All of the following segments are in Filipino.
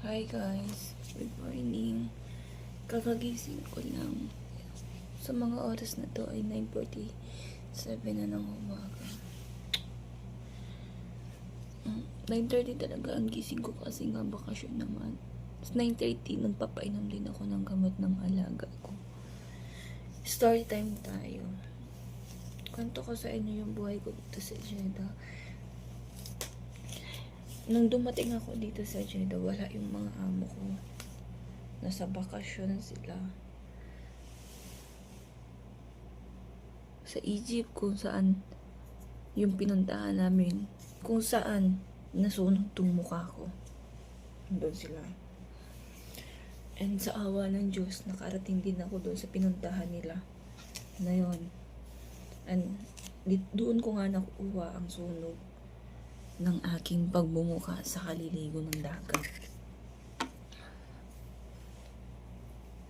Hi guys, good morning. Kakagising ko lang. Sa mga oras na to ay 9:47 na ng umaga. 9:30 talaga ang gising ko kasi nga bakasyon naman. Tapos 9:30 nagpapainom din ako ng gamot ng alaga ko. Story time tayo. Kwento ko sa inyo yung buhay ko dito sa Jeddah. Nung dumating ako dito sa Jeddah, wala yung mga amo ko. Nasa bakasyon sila. Sa Egypt, kung saan yung pinuntahan namin, kung saan nasunog tong mukha ko. Doon sila. And sa awa ng Diyos, nakarating din ako doon sa pinuntahan nila. Na yun. And doon ko nga nakuha ang sunog ng aking pagbumuka sa kaliligo ng dagat.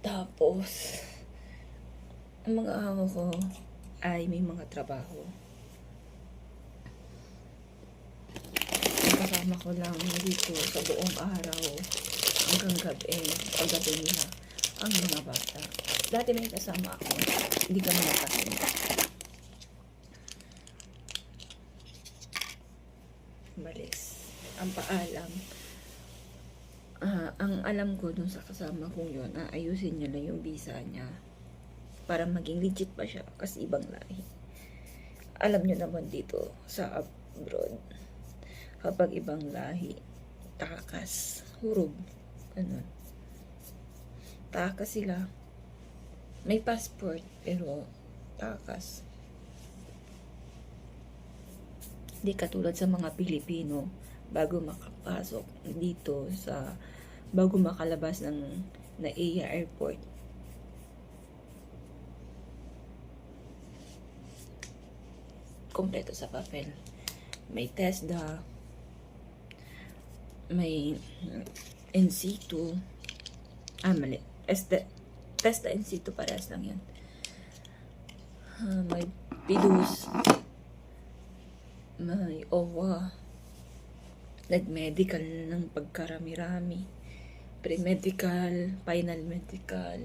Tapos, ang mga amo ko ay may mga trabaho. Ang kasama ko lang dito sa buong araw hanggang gabi, paggabi nila, ang mga bata. Dati may kasama ako, hindi kami nagkasama. Malis. Ang paalam. Ang alam ko dun sa kasama kong yun, ayusin niya lang yung visa niya para maging legit pa siya kasi ibang lahi. Alam niyo naman dito sa abroad, kapag ibang lahi, takas, hurog, ganun. Takas sila. May passport, pero takas. Di katulad sa mga Pilipino, bago makapasok dito sa, bago makalabas ng NAIA Airport, kompleto sa papel. May TESDA, may NC2, mali. TESDA NC2, parehas lang yan. May PIDUS, may OWA, nag-medical ng pagkarami-rami, pre-medical, final medical,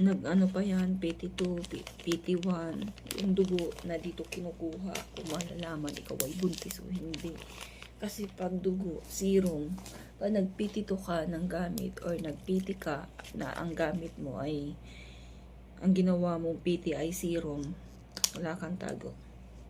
nag-ano pa yan, PT2, PT1, yung dugo na dito kinukuha, kung malalaman ikaw ay buntis o hindi. Kasi pag dugo, serum, pag nag-PT2 ka ng gamit or nag-PT ka na ang gamit mo ay ang ginawa mong PT ay serum, wala kang tago.